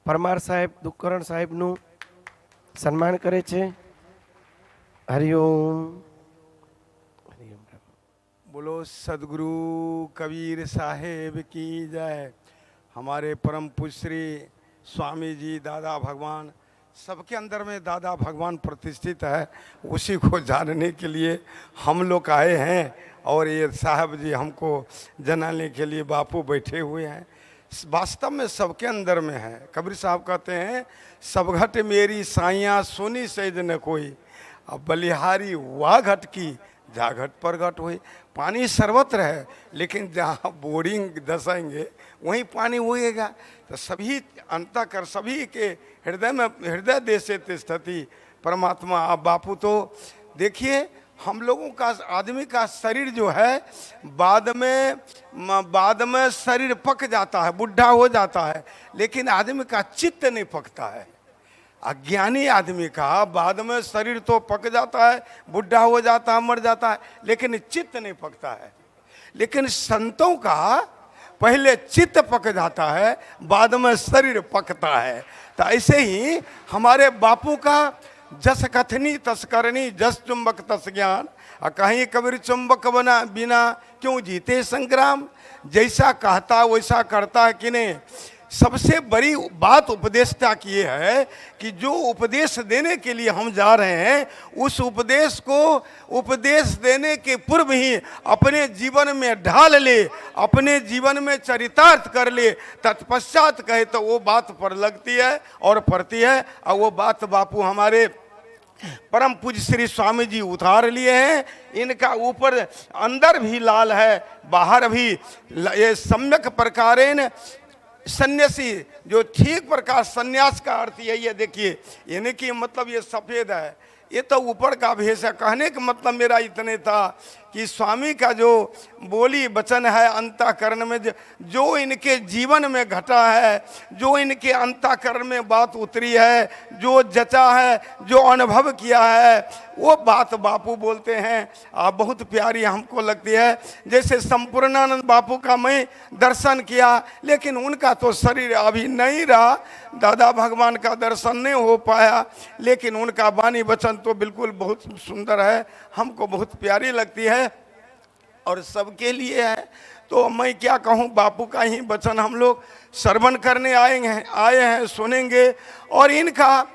પરમાર સાહેબ દુકરણ સાહેબનું સન્માન કરે છે. હરિઓમ. बोलो सदगुरु कबीर साहेब की जय। हमारे परम पूज्य श्री स्वामी जी दादा भगवान, सबके अंदर में दादा भगवान प्रतिष्ठित है, उसी को जानने के लिए हम लोग आए हैं। और ये साहब जी हमको जनाने के लिए बापू बैठे हुए हैं। वास्तव में सबके अंदर में है। कबीर साहब कहते हैं सब घट मेरी साइयाँ सुनी सैद न कोई, अब बलिहारी वाह घट की जा घट पर घट हुई। पानी सर्वत्र है, लेकिन जहाँ बोरिंग दसाएंगे वहीं पानी होएगा। तो सभी अंतःकर सभी के हृदय में हृदय देश से तिष्ठति परमात्मा। आप बापू तो देखिए, हम लोगों का आदमी का शरीर जो है बाद में शरीर पक जाता है, बुढ़ा हो जाता है, लेकिन आदमी का चित्त नहीं पकता है। अज्ञानी आदमी का बाद में शरीर तो पक जाता है, बुढ़ा हो जाता है, मर जाता है, लेकिन चित्त नहीं पकता है। लेकिन संतों का पहले चित्त पक जाता है, बाद में शरीर पकता है। तो ऐसे ही हमारे बापू का जस कथनी तस करनी, जस चुंबक तस ज्ञान, कहीं कबीर चुंबक बना बिना क्यों जीते संग्राम। जैसा कहता वैसा करता है कि नहीं। सबसे बड़ी बात उपदेशता की ये है कि जो उपदेश देने के लिए हम जा रहे हैं, उस उपदेश को उपदेश देने के पूर्व ही अपने जीवन में ढाल ले, अपने जीवन में चरितार्थ कर ले, तत्पश्चात कहे तो वो बात पर लगती है और पड़ती है। और वो बात बापू हमारे परम पूज्य श्री स्वामी जी उतार लिए हैं। इनका ऊपर अंदर भी लाल है, बाहर भी ये सम्यक प्रकारेण सन्यासी, जो ठीक प्रकार सन्यास का अर्थ यही है। देखिए यानी कि मतलब ये सफ़ेद है, ये तो ऊपर का भेष है। कहने का मतलब मेरा इतने था कि स्वामी का जो बोली वचन है अंतःकरण में, जो इनके जीवन में घटा है, जो इनके अंतःकरण में बात उतरी है, जो जचा है, जो अनुभव किया है, वो बात बापू बोलते हैं। आप बहुत प्यारी हमको लगती है। जैसे संपूर्णानंद बापू का मैं दर्शन किया, लेकिन उनका तो शरीर अभी नहीं रहा, दादा भगवान का दर्शन नहीं हो पाया, लेकिन उनका वाणी वचन तो बिल्कुल बहुत सुंदर है, हमको बहुत प्यारी लगती है और सबके लिए है। तो मैं क्या कहूँ, बापू का ही वचन हम लोग श्रवण करने आए हैं, सुनेंगे। और इनका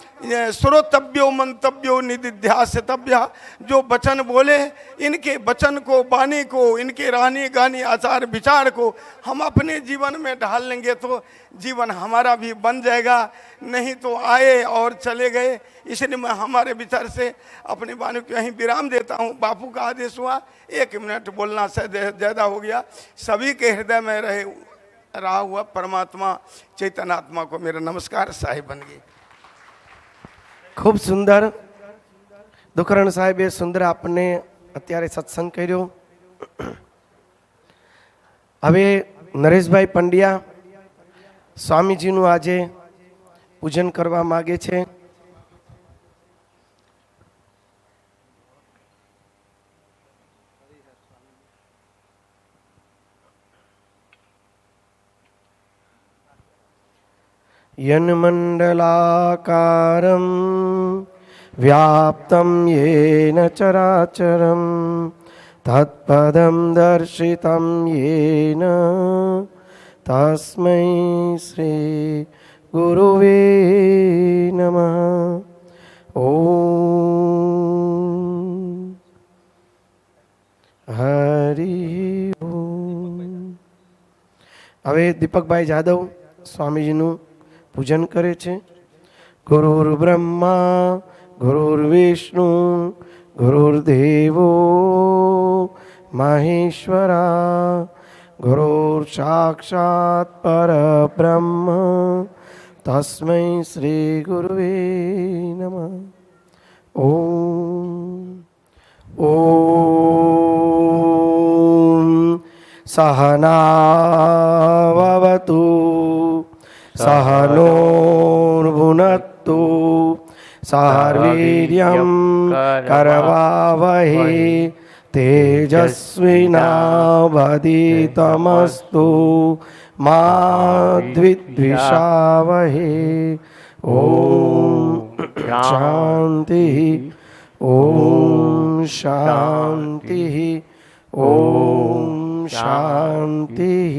श्रोतव्यो मंतव्यो निदिध्यासितव्य, जो वचन बोले, इनके वचन को, वाणी को, इनके रहनी गानी आचार विचार को हम अपने जीवन में ढाल लेंगे तो जीवन हमारा भी बन जाएगा। नहीं तो आए और चले गए। इसलिए मैं हमारे विचार से अपनी वाणी को यहीं विराम देता हूँ। बापू का आदेश हुआ, 1 मिनट बोलना से ज़्यादा हो गया। सभी के हृदय में रहा हुआ परमात्मा चैतन्यात्मा को मेरा नमस्कार। साहिब बन गई। ખૂબ સુંદર દુકરણ સાહેબે સુંદર આપને અત્યારે સત્સંગ કર્યો. હવે નરેશભાઈ પંડ્યા સ્વામીજીનું આજે પૂજન કરવા માગે છે. यन्मण्डलाकारं व्याप्तं येन चराचरं तत्पदं दर्शितं येन तस्मै श्री गुरुवे नमः. ओम हरि ओम. હવે દીપકભાઈ જાદવ સ્વામીજીનું પૂજન કરે છે. ગુરુર બ્રહ્મા ગુરુર્વિષ્ણુ ગુરુર્દેવો મહેશ્વરા ગુરુર સાક્ષાત પરબ્રહ્મ તસ્मै શ્રી ગુરુવે નમઃ. ઓમ ઓમ સહનાવતુ सहनोर्भुनक्तु सह वीर्यं करवावहै तेजस्विनावधीतमस्तु मा द्विद्विषावहे। ॐ शान्तिः ॐ शान्तिः ॐ शान्तिः।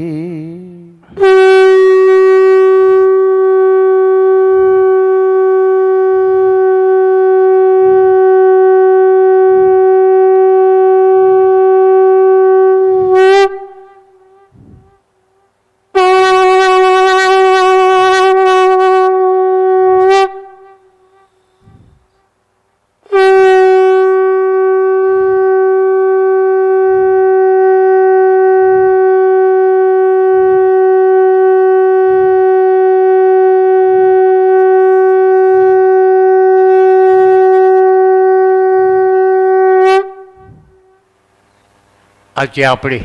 આજે આપણે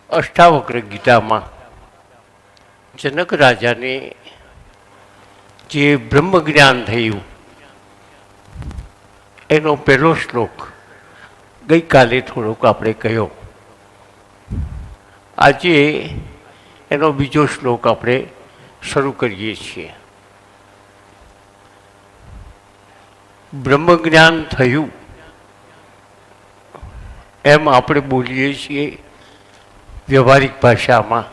અષ્ટાવક્ર ગીતામાં જનક રાજાને જે બ્રહ્મ જ્ઞાન થયું એનો પહેલો શ્લોક ગઈકાલે થોડોક આપણે કહ્યો. આજે એનો બીજો શ્લોક આપણે શરૂ કરીએ છીએ. બ્રહ્મ જ્ઞાન થયું એમ આપણે બોલીએ છીએ વ્યવહારિક ભાષામાં,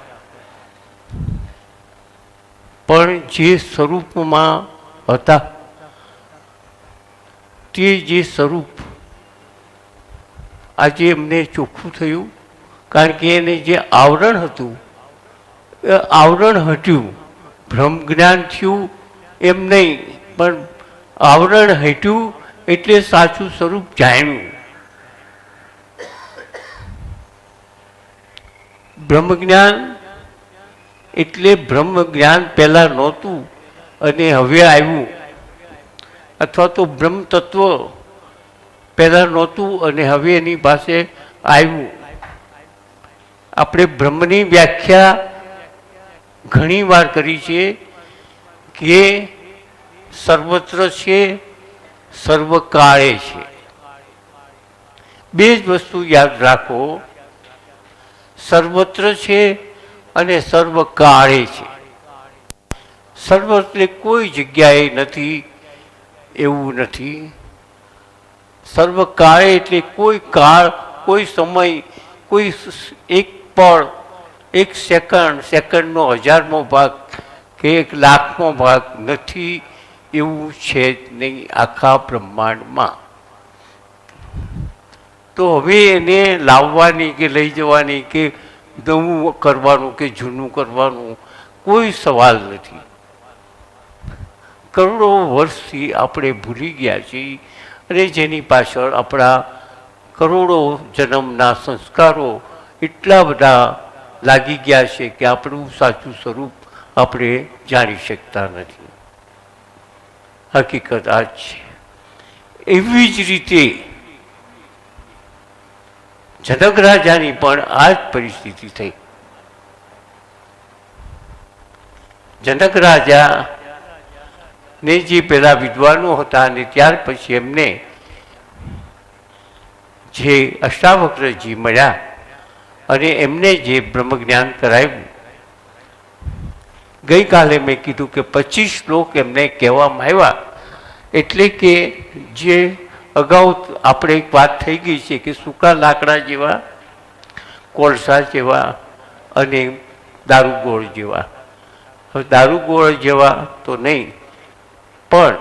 પણ જે સ્વરૂપમાં હતા તે જે સ્વરૂપ આજે એમને ચોખ્ખું થયું, કારણ કે એને જે આવરણ હતું એ આવરણ હટ્યું. બ્રહ્મ જ્ઞાન થયું એમ નહીં, પણ આવરણ હટ્યું એટલે સાચું સ્વરૂપ જાણ્યું. બ્રહ્મ જ્ઞાન એટલે બ્રહ્મ જ્ઞાન પહેલાં નહોતું અને હવે આવ્યું, અથવા તો બ્રહ્મ તત્વ પહેલાં નહોતું અને હવે એની પાસે આવ્યું. આપણે બ્રહ્મની વ્યાખ્યા ઘણી વાર કરી છે કે સર્વત્ર છે, સર્વકાળે છે. બે જ વસ્તુ યાદ રાખો, સર્વત્ર છે અને સર્વકાળે છે. સર્વ એટલે કોઈ જગ્યાએ નથી એવું નથી. સર્વકાળે એટલે કોઈ કાળ, કોઈ સમય, કોઈ એક પળ, એક સેકન્ડ, સેકન્ડનો 1000મો ભાગ કે 1,00,000મો ભાગ નથી એવું છે જ નહીં આખા બ્રહ્માંડમાં. તો હવે એને લાવવાની કે લઈ જવાની કે નવું કરવાનું કે જૂનું કરવાનું કોઈ સવાલ નથી. કરોડો વર્ષથી આપણે ભૂલી ગયા છીએ અને જેની પાછળ આપણા કરોડો જન્મના સંસ્કારો એટલા બધા લાગી ગયા છે કે આપણું સાચું સ્વરૂપ આપણે જાણી શકતા નથી. હકીકત આ જ છે. એવી જ રીતે જનક રાજાની પણ આ જ પરિસ્થિતિ થઈ. જનક રાજા ને જે પેલા વિદ્વાનો હતા અને ત્યાર પછી એમને જે અષ્ટાવક્રજી મળ્યા અને એમને જે બ્રહ્મ જ્ઞાન કરાવ્યું. ગઈકાલે મેં કીધું કે 25 શ્લોક એમને કહેવામાં આવ્યા, એટલે કે જે અગાઉ આપણે એક વાત થઈ ગઈ છે કે સૂકા લાકડા જેવા, કોલસા જેવા અને દારૂગોળ જેવા. હવે દારૂગોળ જેવા તો નહીં, પણ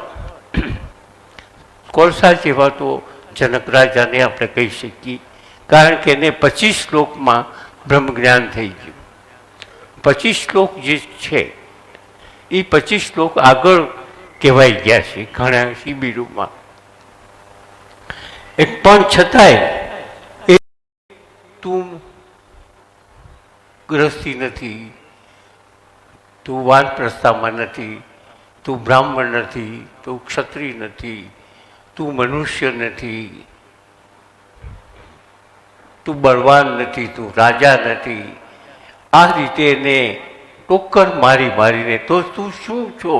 કોલસા જેવા તો જનક રાજાને આપણે કહી શકીએ, કારણ કે એને 25 શ્લોકમાં બ્રહ્મ જ્ઞાન થઈ ગયું. 25 શ્લોક જે છે એ 25 શ્લોક આગળ કહેવાઈ ગયા છે ઘણા શિબિરોમાં. પણ છતાંય એ તું ગ્રસ્તી નથી, તું વાનપ્રસ્થામાં નથી, તું બ્રાહ્મણ નથી, તું ક્ષત્રિય નથી, તું મનુષ્ય નથી, તું બળવાન નથી, તું રાજા નથી. આ રીતે એને ટોક્કર મારી મારીને તો તું શું છો?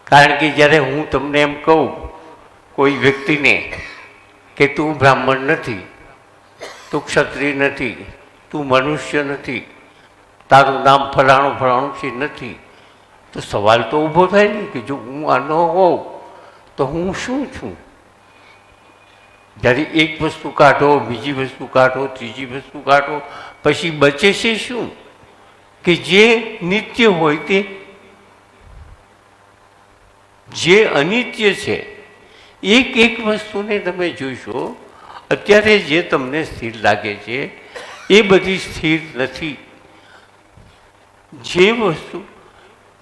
કારણ કે જ્યારે હું તમને એમ કહું કોઈ વ્યક્તિને કે તું બ્રાહ્મણ નથી, તું ક્ષત્રિય નથી, તું મનુષ્ય નથી, તારું નામ ફલાણું ફલાણું છે નથી, તો સવાલ તો ઊભો થાય ને કે જો હું આ ન હોઉં તો હું શું છું? જ્યારે એક વસ્તુ કાઢો, બીજી વસ્તુ કાઢો, ત્રીજી વસ્તુ કાઢો, પછી બચે છે શું? કે જે નિત્ય હોય તે. જે અનિત્ય છે એક એક વસ્તુને તમે જોઈશો, અત્યારે જે તમને સ્થિર લાગે છે એ બધી સ્થિર નથી. જે વસ્તુ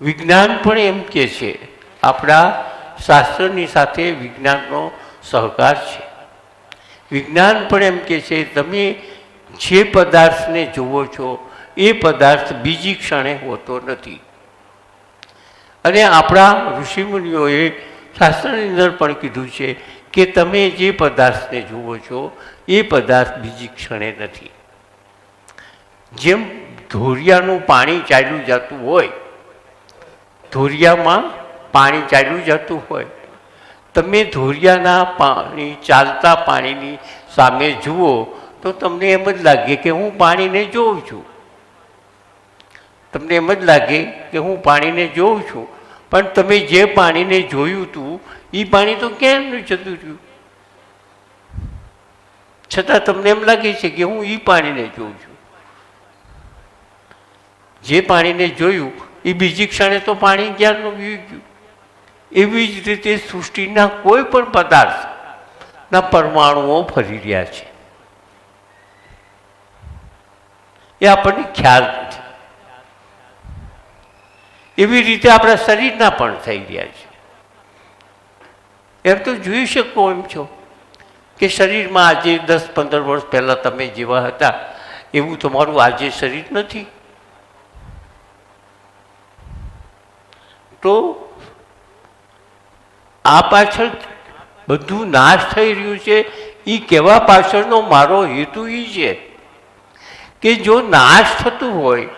વિજ્ઞાન પણ એમ કહે છે, આપણા શાસ્ત્રની સાથે વિજ્ઞાનનો સહકાર છે. વિજ્ઞાન પણ એમ કહે છે તમે જે પદાર્થને જુઓ છો એ પદાર્થ બીજી ક્ષણે હોતો નથી. અને આપણા ઋષિમુનિઓએ શાસ્ત્રની અંદર પણ કીધું છે કે તમે જે પદાર્થને જુઓ છો એ પદાર્થ બીજી ક્ષણે નથી. જેમ ધોરિયાનું પાણી ચાલ્યું જતું હોય, ધોરિયામાં પાણી ચાલ્યું જતું હોય, તમે ધોરિયાના પાણી, ચાલતા પાણીની સામે જુઓ તો તમને એમ જ લાગે કે હું પાણીને જોઉં છું. તમને એમ જ લાગે કે હું પાણીને જોઉં છું, પણ તમે જે પાણીને જોયું હતું એ પાણી તો ક્યાંનું જતું રહ્યું? છતાં તમને એમ લાગે છે કે હું એ પાણીને જોઉં છું. જે પાણીને જોયું એ બીજી ક્ષણે તો પાણી ક્યાંનું વી ગયું. એવી જ રીતે સૃષ્ટિના કોઈ પણ પદાર્થના પરમાણુઓ ફરી રહ્યા છે. એ આપણને ખ્યાલ નથી. એવી રીતે આપણા શરીરના પણ થઈ રહ્યા છે. એમ તો જોઈ શકો એમ છો કે શરીરમાં આજે 10-15 વર્ષ પહેલાં તમે જેવા હતા એવું તમારું આજે શરીર નથી. તો આ પાછળ બધું નાશ થઈ રહ્યું છે. એ કહેવા પાછળનો મારો હેતુ એ છે કે જો નાશ થતું હોય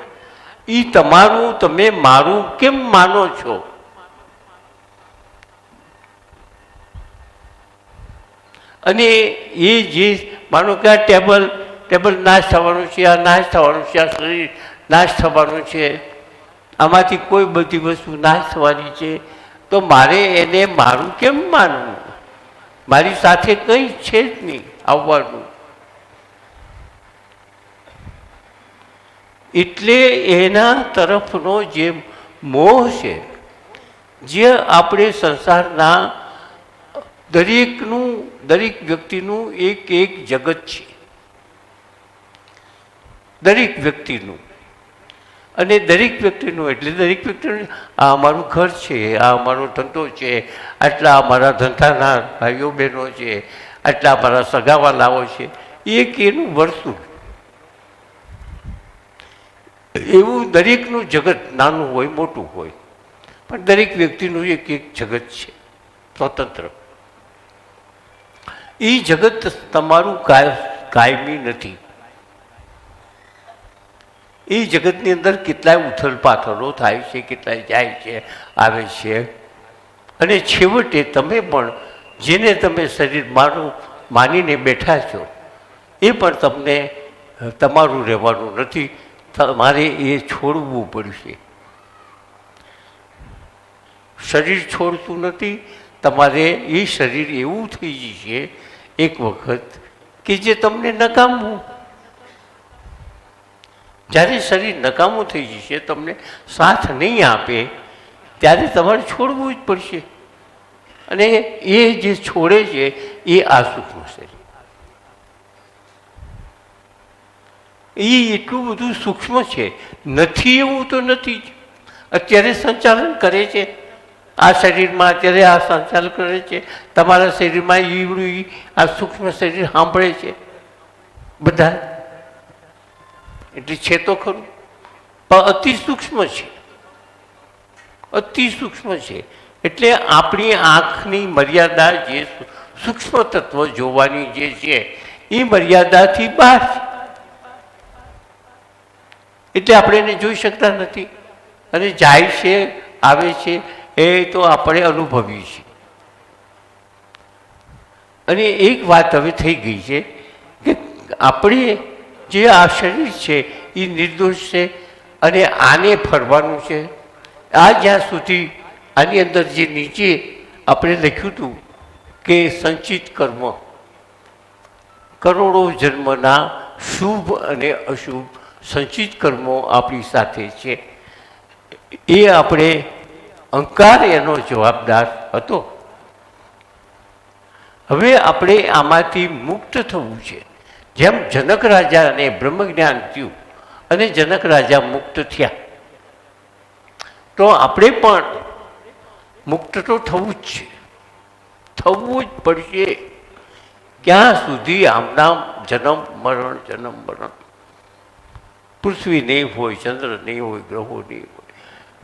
એ તમારું તમે મારું કેમ માનો છો? અને એ જે માનો કે આ ટેબલ નાશ થવાનું છે, આ નાશ થવાનું છે, આ શરીર નાશ થવાનું છે, આમાંથી કોઈ બધી વસ્તુ નાશ થવાની છે, તો મારે એને મારું કેમ માનવું? મારી સાથે કંઈ છે જ નહીં આવવાનું. એટલે એના તરફનો જે મોહ છે, જે આપણે સંસારના દરેક વ્યક્તિનું એક જગત છે, દરેક વ્યક્તિનું. અને દરેક વ્યક્તિનું એટલે દરેક વ્યક્તિનું આ અમારું ઘર છે, આ અમારો ધંધો છે, આટલા અમારા ધંધાના ભાઈઓ બહેનો છે, આટલા અમારા સગાવાલાઓ છે, એક એનું વર્તુળ. એવું દરેકનું જગત નાનું હોય મોટું હોય, પણ દરેક વ્યક્તિનું એક જગત છે સ્વતંત્ર. એ જગત તમારું કાયમી નથી. એ જગતની અંદર કેટલાય ઉથલ પાથલો થાય છે, કેટલાય જાય છે, આવે છે. અને છેવટે તમે પણ જેને તમે શરીર માનીને બેઠા છો એ પણ તમને તમારું રહેવાનું નથી. તમારે એ છોડવું પડશે. શરીર છોડતું નથી. તમારે એ શરીર એવું થઈ જશે એક વખત કે જે તમને નકામું. જ્યારે શરીર નકામું થઈ જશે, તમને સાથ નહીં આપે, ત્યારે તમારે છોડવું જ પડશે. અને એ જે છોડે છે એ આ સૂક્ષ્મ શરીર. એ એટલું બધું સૂક્ષ્મ છે, નથી એવું તો નથી જ. અત્યારે સંચાલન કરે છે આ શરીરમાં, અત્યારે આ સંચાલન કરે છે તમારા શરીરમાં. ઈવડું આ સૂક્ષ્મ શરીર સાંભળે છે બધા. એટલે છે તો ખરું, પણ અતિ સૂક્ષ્મ છે, અતિ સૂક્ષ્મ છે. એટલે આપણી આંખની મર્યાદા, જે સૂક્ષ્મ તત્વ જોવાની જે છે એ મર્યાદાથી બહાર છે. એટલે આપણે એને જોઈ શકતા નથી. અને જાય છે, આવે છે, એ તો આપણે અનુભવીએ છીએ. અને એક વાત હવે થઈ ગઈ છે કે આપણે જે આ શરીર છે એ નિર્દોષ છે અને આને ફરવાનું છે. આ જ્યાં સુધી આની અંદર જે નીચે આપણે લખ્યું હતું કે સંચિત કર્મ, કરોડો જન્મના શુભ અને અશુભ સંચિત કર્મો આપણી સાથે છે. એ આપણે અહંકાર એનો જવાબદાર હતો. હવે આપણે આમાંથી મુક્ત થવું છે. જેમ જનક રાજાને બ્રહ્મજ્ઞાન થયું અને જનક રાજા મુક્ત થયા, તો આપણે પણ મુક્ત તો થવું જ છે, થવું જ પડશે. ક્યાં સુધી આમનામ જન્મ મરણ, પૃથ્વી નહીં હોય, ચંદ્ર નહીં હોય, ગ્રહો નહીં હોય,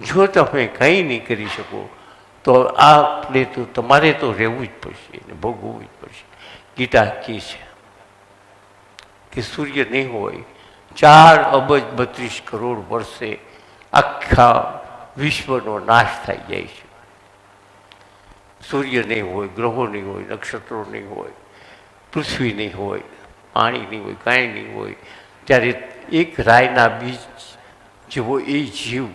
જો તમે કંઈ નહીં કરી શકો તો આપણે તો તમારે તો રહેવું જ પડશે ને ભોગવવું જ પડશે. ગીતા કહે છે કે સૂર્ય નહીં હોય 4 અબજ 32 કરોડ વર્ષે આખા વિશ્વનો નાશ થઈ જાય છે. સૂર્ય નહીં હોય, ગ્રહો નહીં હોય, નક્ષત્રો નહીં હોય, પૃથ્વી નહીં હોય, પાણી નહીં હોય, કાંઈ નહીં હોય, ત્યારે એક રાયના બીજ જેવો એ જીવ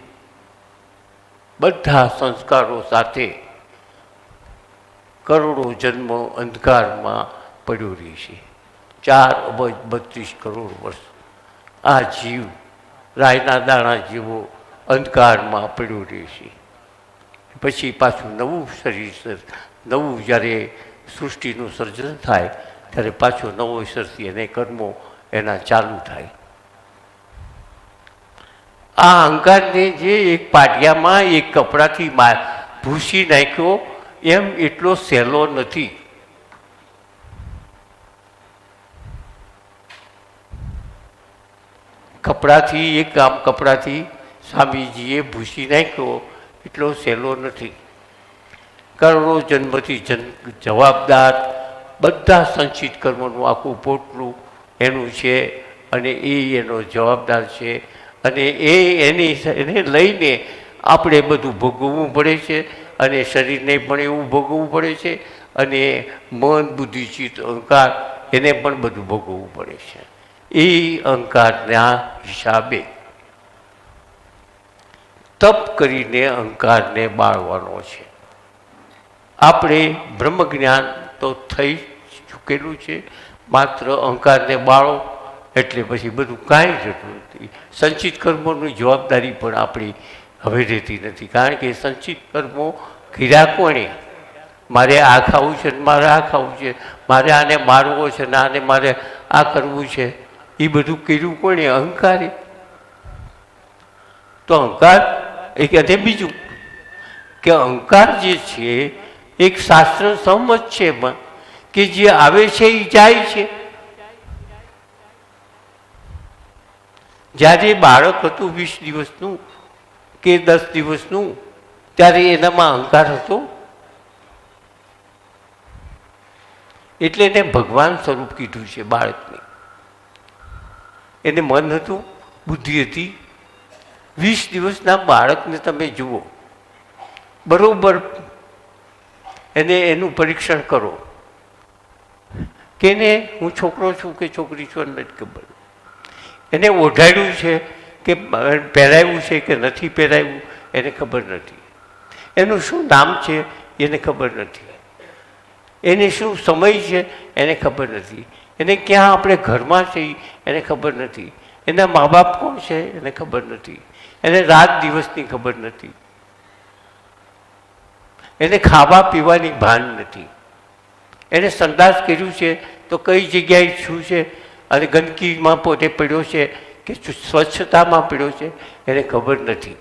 બધા સંસ્કારો સાથે કરોડો જન્મો અંધકારમાં પડ્યો રહે છે. 4 અબજ 32 કરોડ વર્ષ આ જીવ રાયના દાણા જેવો અંધકારમાં પડ્યો રહે છે. પછી પાછું નવું શરીર, નવું જ્યારે સૃષ્ટિનું સર્જન થાય ત્યારે પાછો નવો શરીર એને કર્મો એના ચાલુ થાય. આ અહંકારને જે એક પાટિયામાં એક કપડાથી ભૂસી નાખ્યો એમ એટલો સહેલો નથી. કપડાથી સ્વામીજીએ ભૂસી નાખ્યો એટલો સહેલો નથી. કરોડો જન્મથી જવાબદાર બધા સંચિત કર્મોનું આખું પોટલું એનું છે અને એ એનો જવાબદાર છે. અને એને લઈને આપણે બધું ભોગવવું પડે છે અને શરીરને પણ એવું ભોગવવું પડે છે અને મન, બુદ્ધિ, ચિત્ત, અહંકાર એને પણ બધું ભોગવવું પડે છે. એ અહંકારના હિસાબે તપ કરીને અહંકારને બાળવાનો છે. આપણે બ્રહ્મજ્ઞાન તો થઈ ચૂકેલું છે, માત્ર અહંકારને બાળો એટલે પછી બધું કાંઈ જતું નથી. સંચિત કર્મોની જવાબદારી પણ આપણી હવે રહેતી નથી, કારણ કે સંચિત કર્મો કર્યા કોણે? મારે આ ખાવું છે, મારે આ ખાવું છે, મારે આને મારવો છે ને આને મારે આ કરવું છે, એ બધું કર્યું કોણે? અહંકારે. તો અહંકાર એક. અને બીજું કે અહંકાર જે છે એક શાસ્ત્ર સંમત છે કે જે આવે છે એ જાય છે. જ્યારે બાળક હતું 20 દિવસનું કે 10 દિવસનું, ત્યારે એનામાં અહંકાર હતો, એટલે એને ભગવાન સ્વરૂપ કીધું છે બાળકને. એને મન હતું, બુદ્ધિ હતી. 20 દિવસના બાળકને તમે જુઓ, બરોબર એનું પરીક્ષણ કરો કે હું છોકરો છું કે છોકરી છું નથી ખબર. એને ઓઢાડ્યું છે કે પહેરાવ્યું છે કે નથી પહેરાવ્યું એને ખબર નથી. એનું શું નામ છે એને ખબર નથી. એને શું સમય છે એને ખબર નથી. એને ક્યાં આપણે ઘરમાં છે એને ખબર નથી. એના મા બાપ કોણ છે એને ખબર નથી. એને રાત દિવસની ખબર નથી. એને ખાવા પીવાની ભાન નથી. એને સંદાસ કર્યું છે તો કઈ જગ્યાએ શું છે અને ગંદકીમાં પોતે પડ્યો છે કે સ્વચ્છતામાં પડ્યો છે એને ખબર નથી.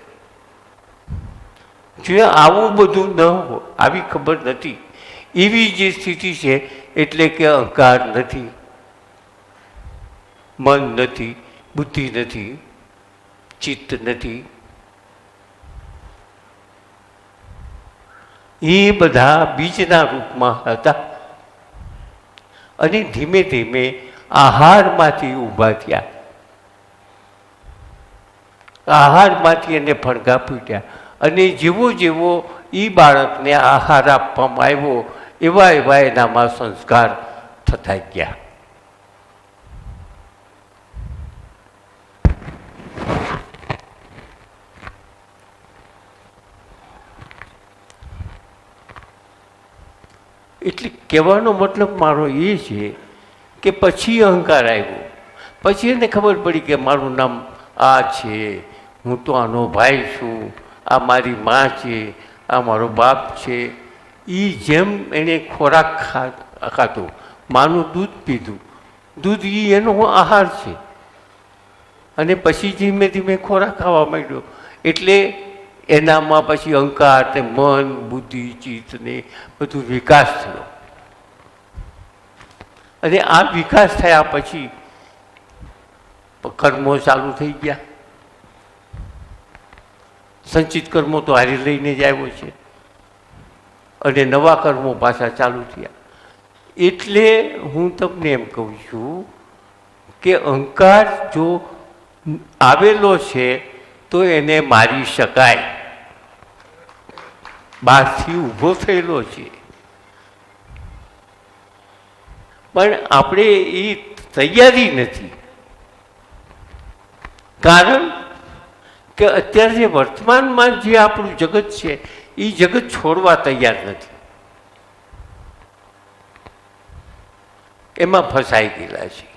જો આવું બધું ન હોય, આવી ખબર નથી, એવી જે સ્થિતિ છે એટલે કે અહંકાર નથી, મન નથી, બુદ્ધિ નથી, ચિત્ત નથી. એ બધા બીજના રૂપમાં હતા અને ધીમે ધીમે આહારમાંથી ઊભા થયા. આહારમાંથી એને ફણગા ફૂટ્યા અને જેવો જેવો એ બાળકને આહાર આપવામાં આવ્યો એવા એવા એનામાં સંસ્કાર થતા ગયા. એટલે કહેવાનો મતલબ મારો એ છે કે પછી અહંકાર આવ્યો, પછી એને ખબર પડી કે મારું નામ આ છે, હું તો આનો ભાઈ છું, આ મારી મા છે, આ મારો બાપ છે. એ જેમ એણે ખોરાક ખાતો, માનું દૂધ પીધું, દૂધ એ એનો આહાર છે, અને પછી ધીમે ધીમે ખોરાક ખાવા માંડ્યો. એટલે એનામાં પછી અહંકાર ને મન બુદ્ધિ ચિત્ત ને બધું વિકાસ થયો. અને આ વિકાસ થયા પછી કર્મો ચાલુ થઈ ગયા. સંચિત કર્મો તો હારી લઈને જ આવ્યો છે, અને નવા કર્મો પાછા ચાલુ થયા. એટલે હું તમને એમ કહું છું કે અહંકાર જો આવેલો છે તો એને મારી શકાય, બહારથી ઊભો થયેલો છે. પણ આપણે એ તૈયારી નથી. કારણ કે અત્યારે જે વર્તમાનમાં જે આપણું જગત છે એ જગત છોડવા તૈયાર નથી, એમાં ફસાઈ ગયેલા છે.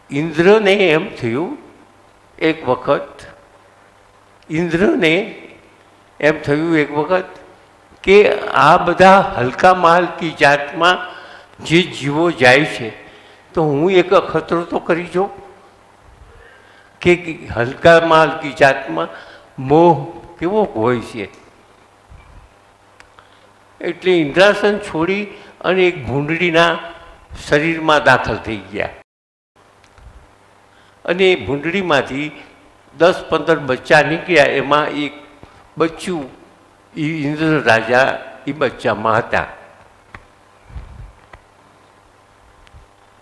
ઇન્દ્રને એમ થયું એક વખત, ઇન્દ્રને એમ થયું એક વખત કે આ બધા હલકા માલકી જાતમાં જે જીવો જાય છે તો હું એક અખતરો તો કરી જાઉં. કે હલકા માલકી જાતમાં મોહ કેવો હોય છે. એટલે ઇન્દ્રાસન છોડી અને એક ભૂંડડીના શરીરમાં દાખલ થઈ ગયા. અને એ ભૂંડડીમાંથી 10-15 બચ્ચા નીકળ્યા. એમાં એક બચ્ચું એ ઇન્દ્ર રાજા એ બચ્ચામાં હતા.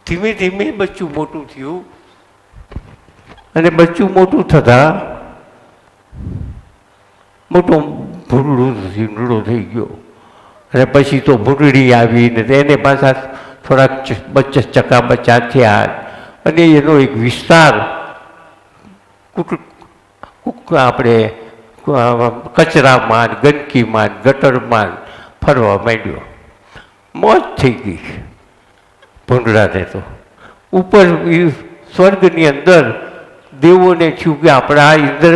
ધીમે ધીમે બચ્ચું મોટું થયું, અને બચ્ચું મોટું થતા મોટો ભૂંડડો થઈ ગયો. અને પછી તો ભૂંડડી આવીને એને પાછા થોડાક ચકા બચ્ચા થયા, અને એનો એક વિસ્તાર આપણે કચરામાં ગંદકીમાં ગટરમાં ફરવા માંડ્યો. મોજ થઈ ગઈ ભૂંડડાને. તો ઉપર સ્વર્ગની અંદર દેવોને થયું કે આપણા ઇન્દ્ર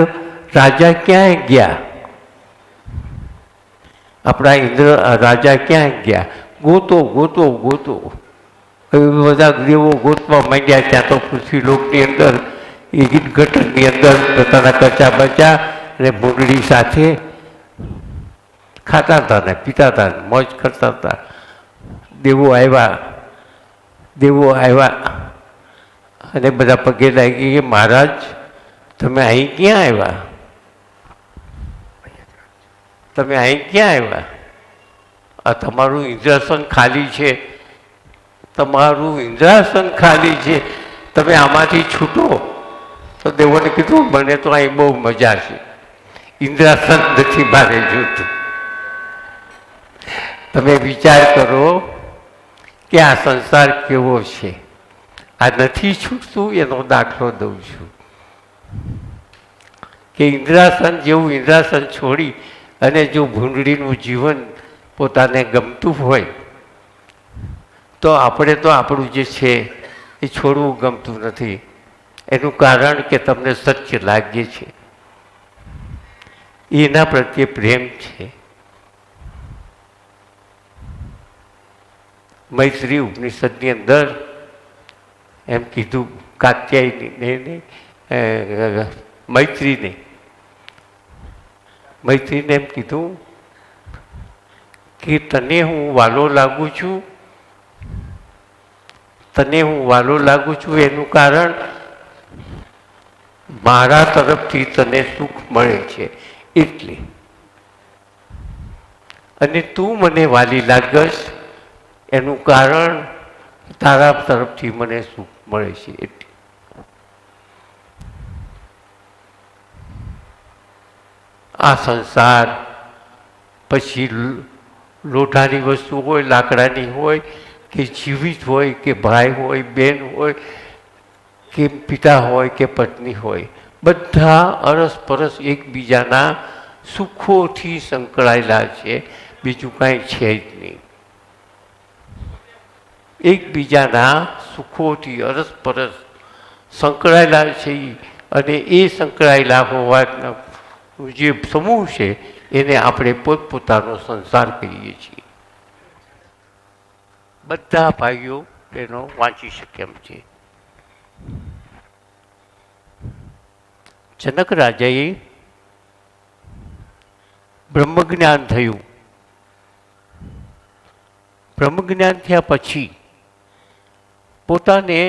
રાજા ક્યાંય ગયા, આપણા ઇન્દ્ર રાજા ક્યાંય ગયા, ગોતો ગોતો ગોતો. બધા દેવો ગોતવા માંડ્યા. ત્યાં તો પૃથ્વીલોકની અંદર એ ગટરની અંદર પોતાના કચા બચા અને ભૂંડડી સાથે ખાતા હતા ને પીતા હતા, મોજ કરતા હતા. દેવો આવ્યા અને બધા પગે લાગી કે મહારાજ તમે અહીં ક્યાં આવ્યા, તમે અહીં ક્યાં આવ્યા? આ તમારું ઇન્દ્રાસન ખાલી છે, તમારું ઇન્દ્રાસન ખાલી છે, તમે આમાંથી છૂટો. તો દેવોને કીધું મને તો અહીં બહુ મજા છે, ઇન્દ્રાસન નથી મારે જોતું. તમે વિચાર કરો કે આ સંસાર કેવો છે. આ નથી છૂટતું એનો દાખલો દઉં છું કે ઇન્દ્રાસન જેવું ઇન્દ્રાસન છોડી અને જો ભૂંડડીનું જીવન પોતાને ગમતું હોય તો આપણે તો આપણું જે છે એ છોડવું ગમતું નથી. એનું કારણ કે તમને સત્ય લાગે છે, એના પ્રત્યે પ્રેમ છે. મૈત્રી ઉપનિષદની અંદર એમ કીધું કાત્યાયની મૈત્રીને એમ કીધું કે તને હું વાલો લાગુ છું, તને હું વાલો લાગુ છું એનું કારણ મારા તરફથી તને સુખ મળે છે એટલે, અને તું મને વાલી લાગસ એનું કારણ તારા તરફથી મને સુખ મળે છે એટલે. આ સંસાર પછી લોઢાની વસ્તુ હોય, લાકડાની હોય, કે જીવિત હોય, કે ભાઈ હોય, બેન હોય, કે પિતા હોય, કે પત્ની હોય, બધા અરસપરસ એકબીજાના સુખોથી સંકળાયેલા છે, બીજું કાંઈ છે જ નહીં. એકબીજાના સુખોથી અરસપરસ સંકળાયેલા છે અને એ સંકળાયેલા હોવાના જે સમૂહ છે એને આપણે પોતપોતાનો સંસાર કહીએ છીએ. બધા ભાઈઓ તેનો વાંચી શકે એમ છે. જનક રાજાએ બ્રહ્મજ્ઞાન થયું. બ્રહ્મજ્ઞાન થયા પછી પોતાને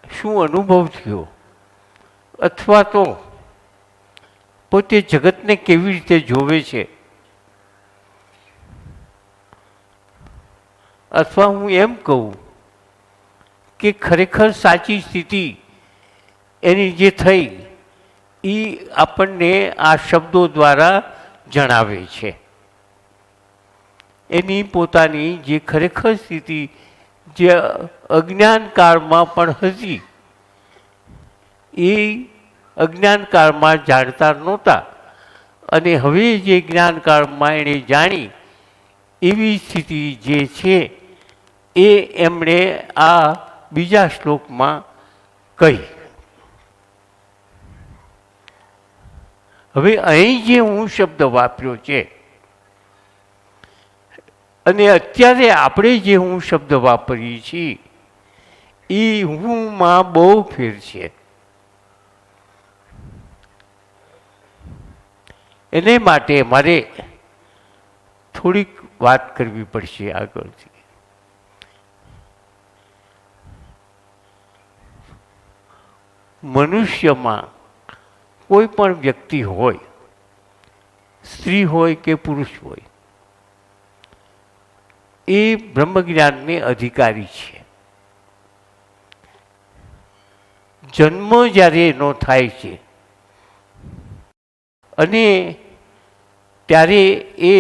શું અનુભવ થયો અથવા તો પોતે જગતને કેવી રીતે જોવે છે, અથવા હું એમ કહું કે ખરેખર સાચી સ્થિતિ એની જે થઈ એ આપણને આ શબ્દો દ્વારા જણાવે છે. એની પોતાની જે ખરેખર સ્થિતિ જે અજ્ઞાન કાળમાં પણ હતી એ અજ્ઞાન કાળમાં જાણતા નહોતા અને હવે જે જ્ઞાન કાળમાં એણે જાણી એવી સ્થિતિ જે છે એ એમણે આ બીજા શ્લોકમાં કહી. હવે અહીં જે હું શબ્દ વાપર્યો છે અને અત્યારે આપણે જે હું શબ્દ વાપરીએ છીએ એ હુંમાં બહુ ફેર છે. એને માટે મારે થોડીક વાત કરવી પડશે આગળથી. મનુષ્યમાં કોઈ પણ વ્યક્તિ હોય, સ્ત્રી હોય કે પુરુષ હોય, એ બ્રહ્મજ્ઞાનને અધિકારી છે. જન્મ જ્યારે એનો થાય છે અને ત્યારે એ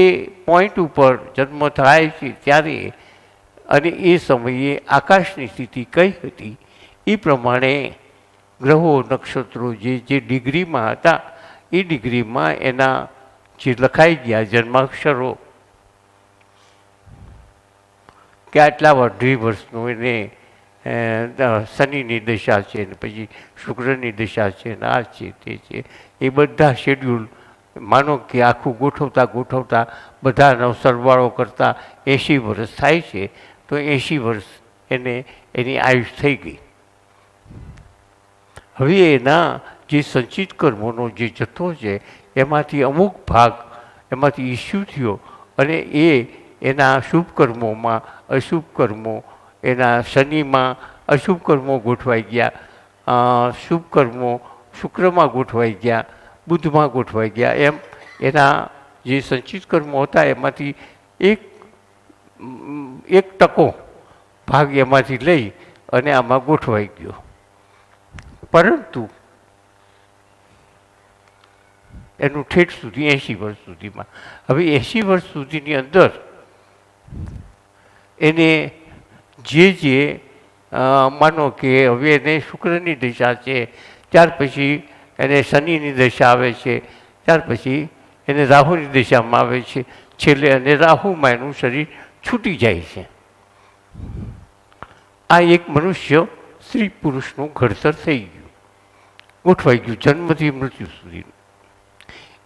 પોઈન્ટ ઉપર જન્મ થાય છે ત્યારે અને એ સમયે આકાશની સ્થિતિ કઈ હતી એ પ્રમાણે ગ્રહો નક્ષત્રો જે ડિગ્રીમાં હતા એ ડિગ્રીમાં એના જે લખાઈ ગયા જન્માક્ષરો કે આટલા અઢી વર્ષનું એને શનિની દશા છે ને પછી શુક્રની દશા છે ને આ છે તે છે એ બધા શેડ્યુલ માનો કે આખું ગોઠવતા બધાનો સરવાળો કરતાં 80 વર્ષ થાય છે તો 80 વર્ષ એને એની આયુષ થઈ ગઈ. હવે એના જે સંચિત કર્મોનો જે જથ્થો છે એમાંથી અમુક ભાગ એમાંથી ઇસ્યુ થયો અને એના શુભ કર્મોમાં અશુભ કર્મો, એના શનિમાં અશુભ કર્મો ગોઠવાઈ ગયા, શુભ કર્મો શુક્રમાં ગોઠવાઈ ગયા, બુધમાં ગોઠવાઈ ગયા. એમ એના જે સંચિત કર્મો હતા એમાંથી એક ભાગ એમાંથી લઈ અને આમાં ગોઠવાઈ ગયો. પરંતુ એનું ઠેઠ સુધી 80 વર્ષ સુધીમાં, હવે 80 વર્ષ સુધીની અંદર એને જે માનો કે હવે એને શુક્રની દશા છે, ત્યાર પછી એને શનિની દશા આવે છે, ત્યાર પછી એને રાહુની દશામાં આવે છે, છેલ્લે અને રાહુમાં એનું શરીર છૂટી જાય છે. આ એક મનુષ્ય સ્ત્રી પુરુષનું ઘડતર થઈ ગયું, ગોઠવાઈ ગયું જન્મથી મૃત્યુ સુધી.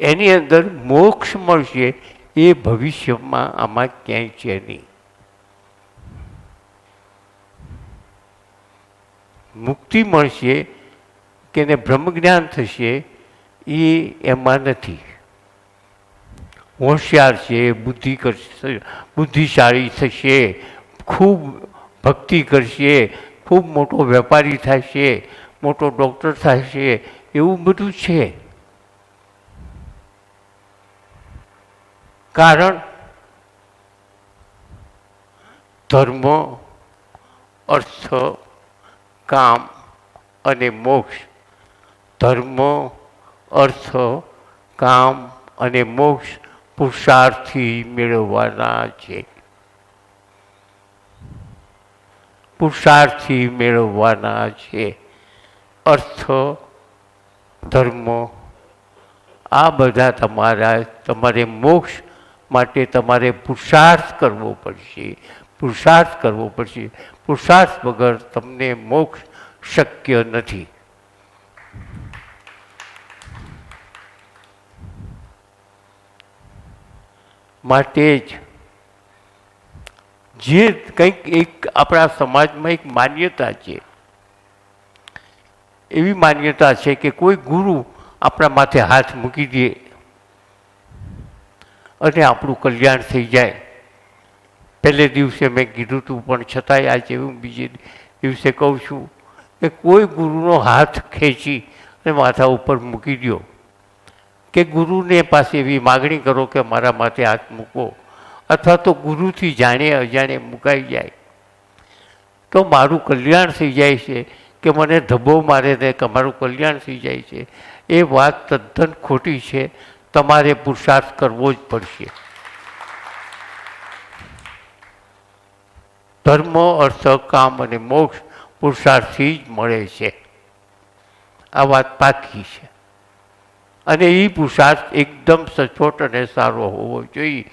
એની અંદર મોક્ષ મળશે એ ભવિષ્યમાં આમાં ક્યાંય છે નહીં. મુક્તિ મળશે કે એને બ્રહ્મજ્ઞાન થશે એ એમાં નથી. હોશિયાર છે, બુદ્ધિશાળી થશે, ખૂબ ભક્તિ કરશે, ખૂબ મોટો વેપારી થશે, મોટો ડૉક્ટર થશે, એવું બધું છે. કારણ ધર્મ, અર્થ, કામ અને મોક્ષ, ધર્મ, અર્થ, કામ અને મોક્ષ પુરુષાર્થથી મેળવવાના છે. પુરુષાર્થથી મેળવવાના છે. અર્થ, ધર્મ આ બધા તમારે મોક્ષ માટે તમારે પુરુષાર્થ કરવો પડશે. પુરુષાર્થ કરવો પડશે. પુરુષાર્થ વગર તમને મોક્ષ શક્ય નથી. માટે જ જે કંઈક એક આપણા સમાજમાં એક માન્યતા છે, એવી માન્યતા છે કે કોઈ ગુરુ આપણા માથે હાથ મૂકી દે અને આપણું કલ્યાણ થઈ જાય. પહેલે દિવસે મેં કીધું હતું, પણ છતાંય આજે હું બીજે દિવસે કહું છું કે કોઈ ગુરુનો હાથ ખેંચી અને માથા ઉપર મૂકી દો, કે ગુરુને પાસે એવી માગણી કરો કે મારા માથે હાથ મૂકો, અથવા તો ગુરુથી જાણે અજાણે મુકાઈ જાય તો મારું કલ્યાણ થઈ જાય છે, કે મને ધબ્બો મારે ને કે મારું કલ્યાણ થઈ જાય છે. એ વાત તદ્દન ખોટી છે. તમારે પુરુષાર્થ કરવો જ પડશે. ધર્મ, અર્થ, કામ અને મોક્ષ પુરુષાર્થથી જ મળે છે. આ વાત પાકી છે. અને એ પુરુષાર્થ એકદમ સચોટ અને સારો હોવો જોઈએ.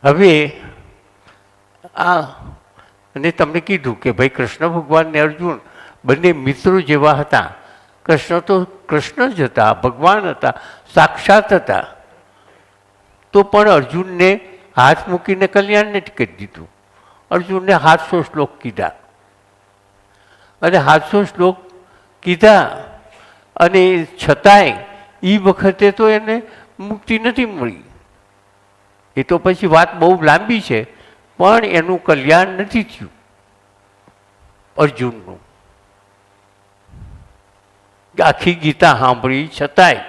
હવે અને તમને કીધું કે ભાઈ કૃષ્ણ ભગવાન ને અર્જુન બંને મિત્રો જેવા હતા. કૃષ્ણ તો કૃષ્ણ જ હતા, ભગવાન હતા, સાક્ષાત હતા. તો પણ અર્જુનને હાથ મૂકીને કલ્યાણ નથી કરી દીધું. અર્જુનને 700 શ્લોક કીધા, અને 700 શ્લોક કીધા, અને છતાંય એ વખતે તો એને મુક્તિ નથી મળી. એ તો પછી વાત બહુ લાંબી છે, પણ એનું કલ્યાણ નથી થયું અર્જુનનું. આખી ગીતા સાંભળી છતાંય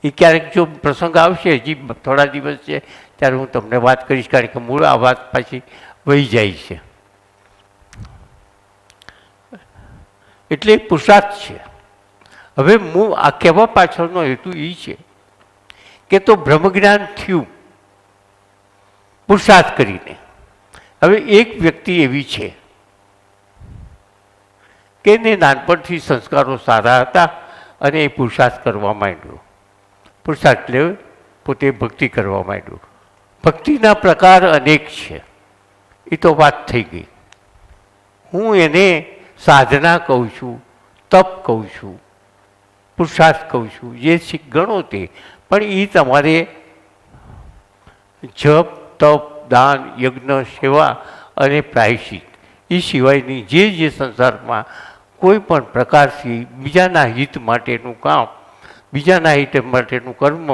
એ ક્યારેક જો પ્રસંગ આવશે, હજી થોડા દિવસ છે ત્યારે હું તમને વાત કરીશ, કારણ કે મૂળ આ વાત પાછી વહી જાય છે. એટલે પુરુષાર્થ છે. હવે હું આ કહેવા પાછળનો હેતુ એ છે કે તો બ્રહ્મજ્ઞાન થયું પુરુષાર્થ કરીને. હવે એક વ્યક્તિ એવી છે કે એને નાનપણથી સંસ્કારો સારા હતા અને એ પુરુષાર્થ કરવા માંડ્યો. પુરુષાર્થ એટલે પોતે ભક્તિ કરવા માંડ્યો. ભક્તિના પ્રકાર અનેક છે, એ તો વાત થઈ ગઈ. હું એને સાધના કહું છું, તપ કહું છું, પુરુષાર્થ કહું છું, જે ગણો તે. પણ એ તમારે જપ, તપ, દાન, યજ્ઞ, સેવા અને પ્રાયશ્ચિત એ સિવાયની જે સંસારમાં કોઈ પણ પ્રકારથી બીજાના હિત માટેનું કામ, બીજાના હિત માટેનું કર્મ,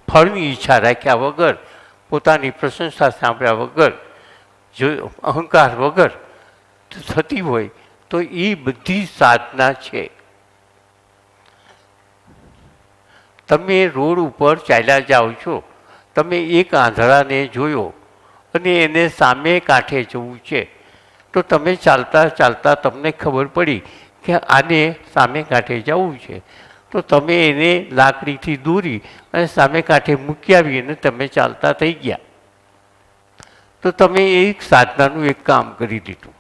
ફળની ઈચ્છા રાખ્યા વગર, પોતાની પ્રશંસા સાંભળ્યા વગર, જો અહંકાર વગર થતી હોય તો એ બધી સાધના છે. તમે રોડ ઉપર ચાલ્યા જાઓ છો, તમે એક આંધળાને જોયો અને એને સામે કાંઠે જવું છે, તો તમે ચાલતા ચાલતા તમને ખબર પડી કે આને સામે કાંઠે જવું છે, તો તમે એને લાકડીથી દોરી અને સામે કાંઠે મૂકી આવી અને તમે ચાલતા થઈ ગયા. તો તમે એક સાધનાનું એક કામ કરી દીધું.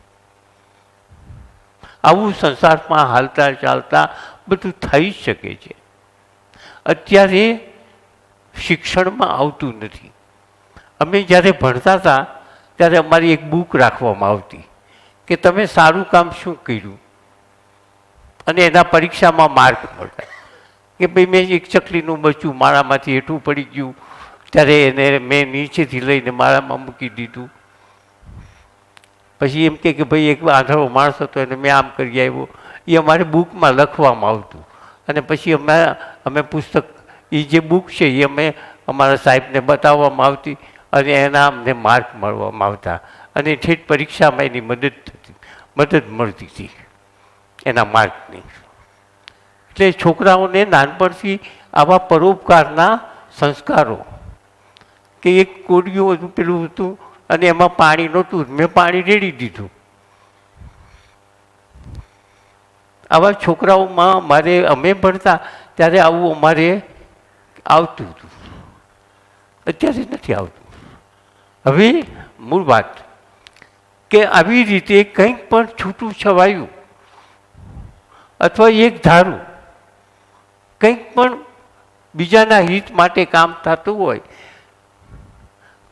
આવું સંસારમાં હાલતા ચાલતા બધું થઈ શકે છે. અત્યારે શિક્ષણમાં આવતું નથી. અમે જ્યારે ભણતા હતા ત્યારે અમારી એક બુક રાખવામાં આવતી કે તમે સારું કામ શું કર્યું, અને એના પરીક્ષામાં માર્ક મળતા. કે ભાઈ મેં એક ચકલીનું બચ્ચું માળામાંથી હેઠું પડી ગયું ત્યારે એને મેં નીચેથી લઈને માળામાં મૂકી દીધું. પછી એમ કે ભાઈ એક આંધળો માણસ હતો એને મેં આમ કરી આવ્યો. એ અમારે બુકમાં લખવામાં આવતું, અને પછી અમે પુસ્તક, એ જે બુક છે એ અમે અમારા સાહેબને બતાવવામાં આવતી, અને એના અમને માર્ક મળવામાં આવતા, અને ઠેઠ પરીક્ષામાં એની મદદ મળતી હતી એના માર્કની. એટલે છોકરાઓને નાનપણથી આવા પરોપકારના સંસ્કારો, કે એક કોડિયું પેલું હતું અને એમાં પાણી નહોતું, મેં પાણી રેડી દીધું, આવા છોકરાઓમાં મારે અમે ભણતા ત્યારે આવું અમારે આવતું હતું, અત્યારે નથી આવતું. હવે મૂળ વાત કે આવી રીતે કંઈક પણ છૂટું છવાયું અથવા એક ધારું કંઈક પણ બીજાના હિત માટે કામ થતું હોય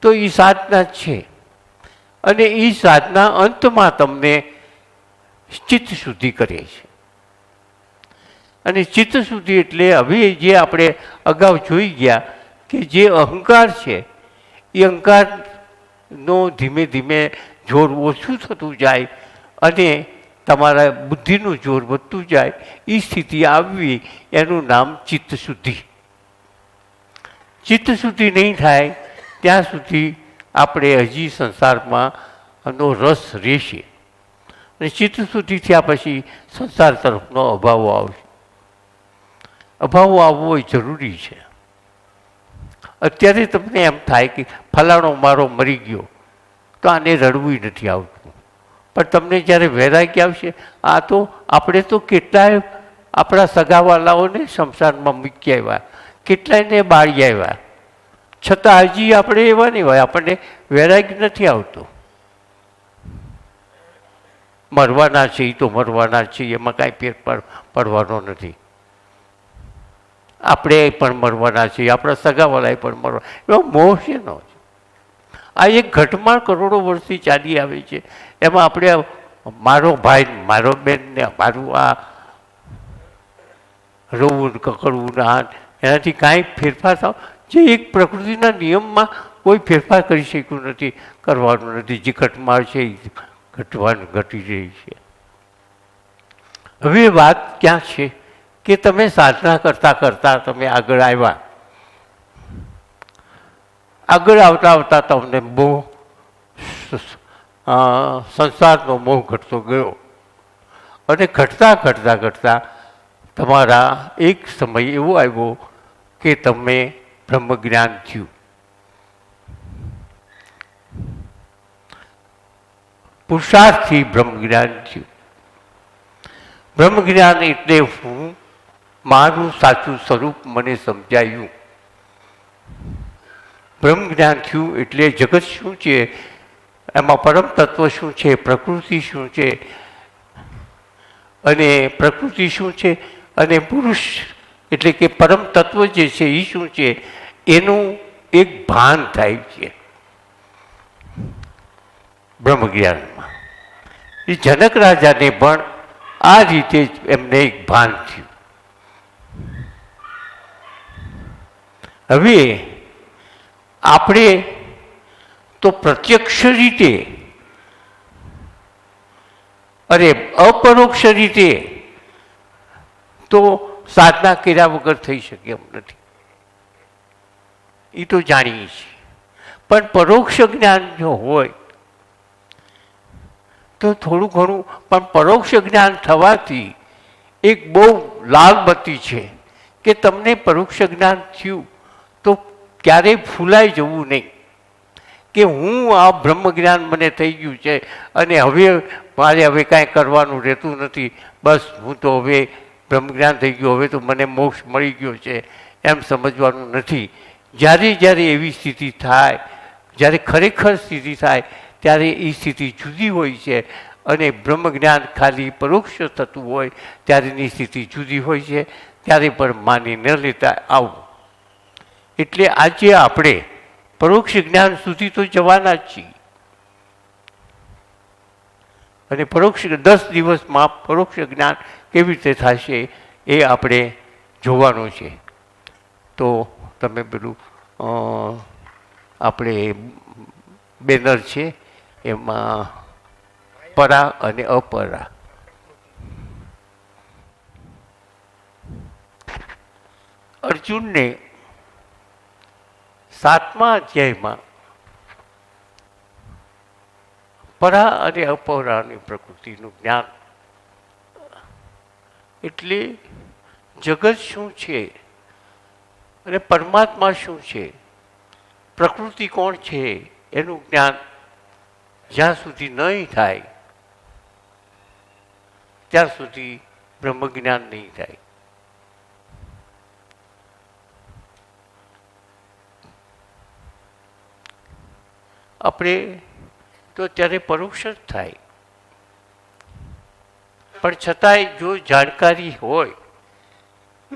તો એ સાધના છે. અને એ સાધના અંતમાં તમને ચિત્ત શુદ્ધિ કરે છે. અને ચિત્ત શુદ્ધિ એટલે હવે જે આપણે અગાઉ જોઈ ગયા કે જે અહંકાર છે એ અહંકારનો ધીમે ધીમે જોર ઓછું થતું જાય અને તમારા બુદ્ધિનું જોર વધતું જાય, એ સ્થિતિ આવવી એનું નામ ચિત્ત શુદ્ધિ. ચિત્ત શુદ્ધિ નહીં થાય ત્યાં સુધી આપણે હજી સંસારમાં નો રસ રહેશે. અને ચિત્ત શુદ્ધિ થયા પછી સંસાર તરફનો અભાવ આવશે. અભાવ આવવો એ જરૂરી છે. અત્યારે તમને એમ થાય કે ફલાણો મારો મરી ગયો તો આને રડવું નથી આવતું, પણ તમને જ્યારે વૈરાગ્ય આવશે, આ તો આપણે તો કેટલાય આપણા સગાવાલાઓને શમશાનમાં મૂકી આવ્યા, કેટલાયને બાળી આવ્યા, છતાં હજી આપણે એવા નહીં હોય, આપણને વૈરાગ્ય નથી આવતો. મરવાના છે એ તો મરવાના છે, એમાં કાંઈ ફેરફાર પડવાનો નથી. આપણે પણ મરવાના છીએ, આપણા સગાવાલાએ પણ મરવા, એવો મોહ છે નો. આ એક ઘટમાળ કરોડો વર્ષથી ચાલી આવે છે. એમાં આપણે મારો ભાઈ, મારો બેન ને મારું આ રોવું કકડવું ના એનાથી કાંઈ ફેરફાર થાવ, જે એક પ્રકૃતિના નિયમમાં કોઈ ફેરફાર કરી શક્યું નથી, કરવાનું નથી. જે ઘટમાળ છે એ ઘટી રહી છે. હવે વાત ક્યાં છે કે તમે સાધના કરતાં કરતાં તમે આગળ આવ્યા. આગળ આવતા આવતા તમને મોહ, સંસારનો મોહ ઘટતો ગયો અને ઘટતા ઘટતા ઘટતા તમારા એક સમય એવો આવ્યો કે તમે બ્રહ્મજ્ઞાન થયું. પુરુષાર્થથી બ્રહ્મજ્ઞાન થયું. બ્રહ્મજ્ઞાન એટલે હું, મારું સાચું સ્વરૂપ મને સમજાયું. બ્રહ્મજ્ઞાન થયું એટલે જગત શું છે, એમાં પરમ તત્વ શું છે, પ્રકૃતિ શું છે, અને પ્રકૃતિ શું છે અને પુરુષ એટલે કે પરમ તત્વ જે છે એ શું છે, એનું એક ભાન થાય છે બ્રહ્મજ્ઞાનમાં. એ જનક રાજાને પણ આ રીતે જ એમને એક ભાન થયું. હવે આપણે તો પ્રત્યક્ષ રીતે અરે અપરોક્ષ રીતે તો સાધના કર્યા વગર થઈ શકે એમ નથી, એ તો જાણીએ છીએ. પણ પરોક્ષ જ્ઞાન જો હોય તો થોડું ઘણું, પણ પરોક્ષ જ્ઞાન થવાથી એક બહુ લાલબત્તી છે કે તમને પરોક્ષ જ્ઞાન થયું તો ક્યારેય ફૂલાઈ જવું નહીં કે હું આ બ્રહ્મ જ્ઞાન મને થઈ ગયું છે અને હવે મારે હવે કાંઈ કરવાનું રહેતું નથી, બસ હું તો હવે બ્રહ્મ જ્ઞાન થઈ ગયું, હવે તો મને મોક્ષ મળી ગયો છે, એમ સમજવાનું નથી. જ્યારે જ્યારે એવી સ્થિતિ થાય, જ્યારે ખરેખર સ્થિતિ થાય ત્યારે એ સ્થિતિ જુદી હોય છે અને બ્રહ્મ જ્ઞાન ખાલી પરોક્ષ થતું હોય ત્યારેની સ્થિતિ જુદી હોય છે. ત્યારે પણ માની ન લેતા આવું. એટલે આજે આપણે પરોક્ષ જ્ઞાન સુધી તો જવાના જ છીએ અને પરોક્ષ 10 દિવસમાં પરોક્ષ જ્ઞાન કેવી રીતે થશે એ આપણે જોવાનું છે. તો તમે પેલું આપણે બેનર છે એમાં પરા અને અપરા, અર્જુનને 7મા અધ્યાયમાં પરા અને અપરાની પ્રકૃતિનું જ્ઞાન એટલે જગત શું છે અને પરમાત્મા શું છે, પ્રકૃતિ કોણ છે એનું જ્ઞાન જ્યાં સુધી નહીં થાય ત્યાં સુધી બ્રહ્મજ્ઞાન નહીં થાય. આપણે તો ત્યારે પરોક્ષ જ થાય, પણ છતાંય જો જાણકારી હોય